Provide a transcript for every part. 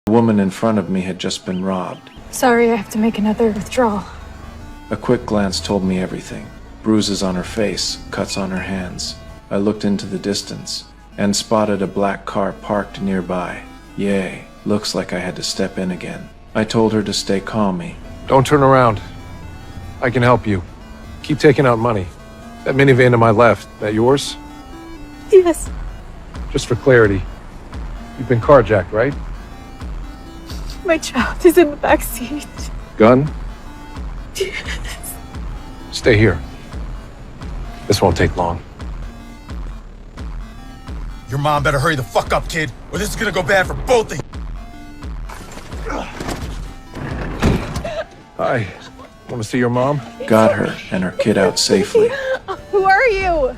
The woman in front of me had just been robbed. Sorry, I have to make another withdrawal. A quick glance told me everything. Bruises on her face, cuts on her hands. I looked into the distance and spotted a black car parked nearby. Yay, looks like I had to step in again. I told her to stay calm. Don't turn around. I can help you. Keep taking out money. That minivan to my left, that yours? Yes. Just for clarity, you've been carjacked, right? My child is in the back seat. Gun? Yes. Stay here. This won't take long. Your mom better hurry the fuck up, kid, or this is gonna go bad for both of you. Hi. Want to see your mom? Got her and her kid out safely. Who are you?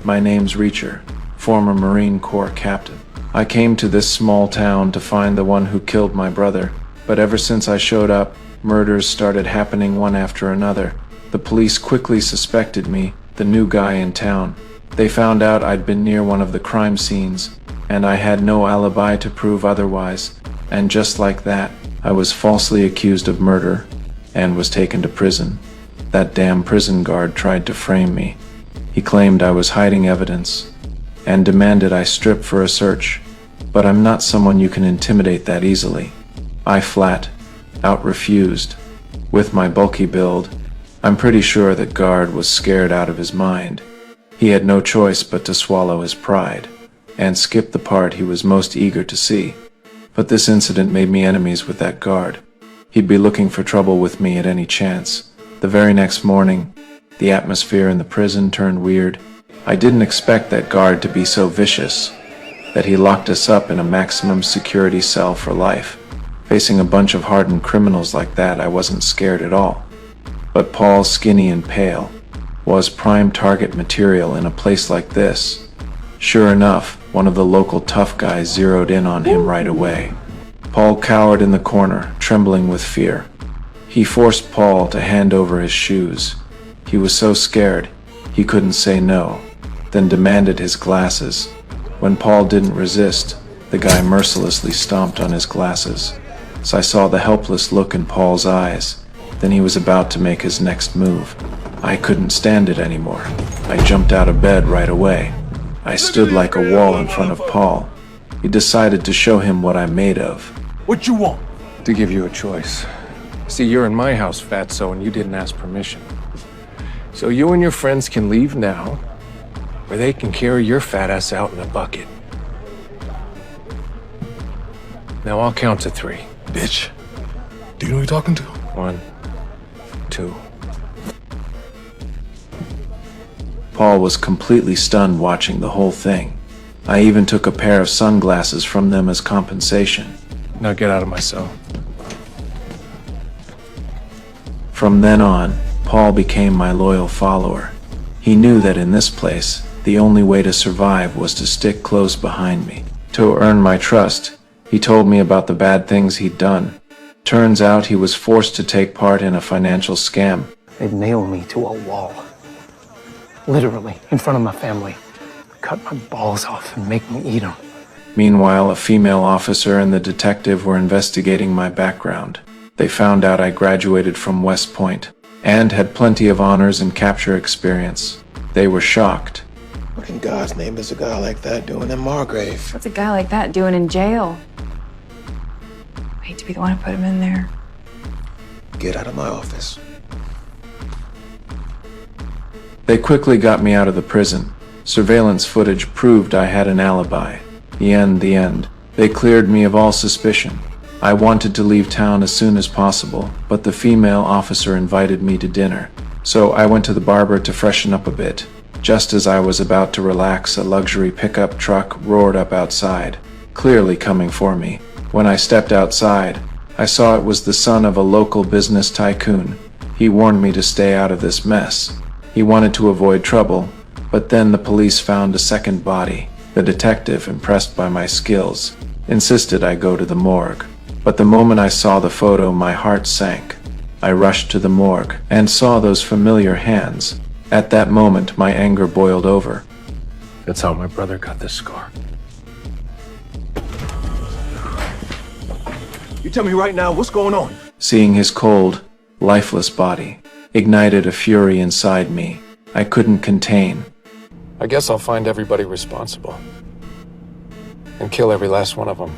My name's Reacher, former Marine Corps captain. I came to this small town to find the one who killed my brother, but ever since I showed up, murders started happening one after another. The police quickly suspected me, the new guy in town. They found out I'd been near one of the crime scenes, and I had no alibi to prove otherwise. And just like that, I was falsely accused of murder and was taken to prison. That damn prison guard tried to frame me. He claimed I was hiding evidence and demanded I strip for a search, but I'm not someone you can intimidate that easily. I flat out refused. With my bulky build, I'm pretty sure that guard was scared out of his mind. He had no choice but to swallow his pride and skip the part he was most eager to see. But this incident made me enemies with that guard. He'd be looking for trouble with me at any chance. The very next morning, the atmosphere in the prison turned weird. I didn't expect that guard to be so vicious that he locked us up in a maximum security cell for life. Facing a bunch of hardened criminals like that, I wasn't scared at all. But Paul, skinny and pale, was prime target material in a place like this. Sure enough, one of the local tough guys zeroed in on him right away. Paul cowered in the corner, trembling with fear. He forced Paul to hand over his shoes. He was so scared, he couldn't say no, then demanded his glasses. When Paul didn't resist, the guy mercilessly stomped on his glasses. So I saw the helpless look in Paul's eyes. Then he was about to make his next move. I couldn't stand it anymore. I jumped out of bed right away. I stood like a wall in front of Paul. He decided to show him what I'm made of. What you want? To give you a choice. See, you're in my house, fatso, and you didn't ask permission. So you and your friends can leave now, or they can carry your fat ass out in a bucket. Now I'll count to 3. Bitch. Do you know who you're talking to? 1, 2. Paul was completely stunned watching the whole thing. I even took a pair of sunglasses from them as compensation. Now get out of my cell. From then on, Paul became my loyal follower. He knew that in this place, the only way to survive was to stick close behind me. To earn my trust, he told me about the bad things he'd done. Turns out he was forced to take part in a financial scam. They'd nail me to a wall. Literally, in front of my family. Cut my balls off and make me eat them. Meanwhile, a female officer and the detective were investigating my background. They found out I graduated from West Point and had plenty of honors and capture experience. They were shocked. What in God's name is a guy like that doing in Margrave? What's a guy like that doing in jail? I hate to be the one to put him in there. Get out of my office. They quickly got me out of the prison. Surveillance footage proved I had an alibi. The end. They cleared me of all suspicion. I wanted to leave town as soon as possible, but the female officer invited me to dinner. So I went to the barber to freshen up a bit. Just as I was about to relax, a luxury pickup truck roared up outside, clearly coming for me. When I stepped outside, I saw it was the son of a local business tycoon. He warned me to stay out of this mess. He wanted to avoid trouble, but then the police found a second body. The detective, impressed by my skills, insisted I go to the morgue. But the moment I saw the photo, my heart sank. I rushed to the morgue and saw those familiar hands. At that moment, my anger boiled over. That's how my brother got this scar. You tell me right now, what's going on? Seeing his cold, lifeless body ignited a fury inside me I couldn't contain. I guess I'll find everybody responsible. And kill every last one of them.